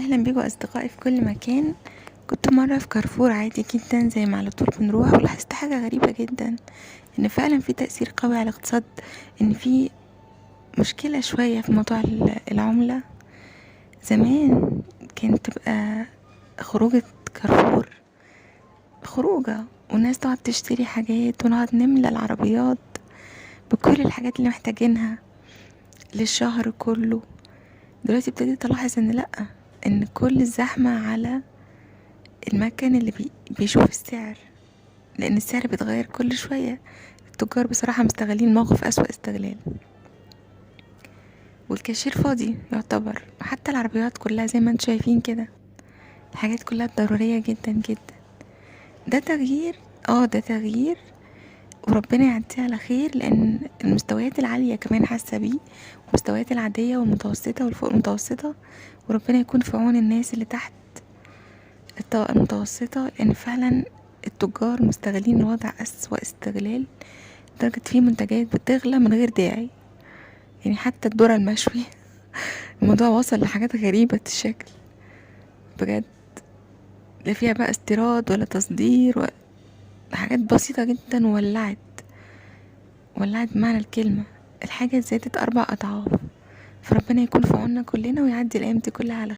اهلا بيكم اصدقائي في كل مكان. كنت مره في كارفور عادي جدا زي ما على طول بنروح، ولاحظت حاجه غريبه جدا، ان فعلا في تاثير قوي على الاقتصاد، ان في مشكله شويه في موضوع العمله. زمان كانت تبقى خروجه كارفور خروجه، والناس تقعد تشتري حاجات ونقعد نملى العربيات بكل الحاجات اللي محتاجينها للشهر كله. دلوقتي ابتديت الاحظ ان لا، ان كل الزحمه على المكان اللي بيشوف السعر، لان السعر بيتغير كل شوية. التجار بصراحة مستغلين الموقف اسوأ استغلال، والكاشير فاضي يعتبر، حتى العربيات كلها زي ما انتم شايفين كده، الحاجات كلها ضرورية جدا جدا. ده تغيير، ده تغيير، وربنا يعديه على خير، لان المستويات العالية كمان حاسة بيه، المستويات العادية والمتوسطة والفوق المتوسطة، وربنا يكون في عون الناس اللي تحت الطبقة المتوسطة، لان فعلا التجار مستغلين الوضع اسوأ استغلال، لدرجة في منتجات بتغلى من غير داعي. يعني حتى الذرة المشوي الموضوع وصل لحاجات غريبة الشكل بجد، لا فيها بقى استيراد ولا تصدير حاجات بسيطة جدا، ولعت بمعنى الكلمة. الحاجة زادت 4 أضعاف. فربنا يكون في عوننا كلنا، ويعدي الأيام دي كلها على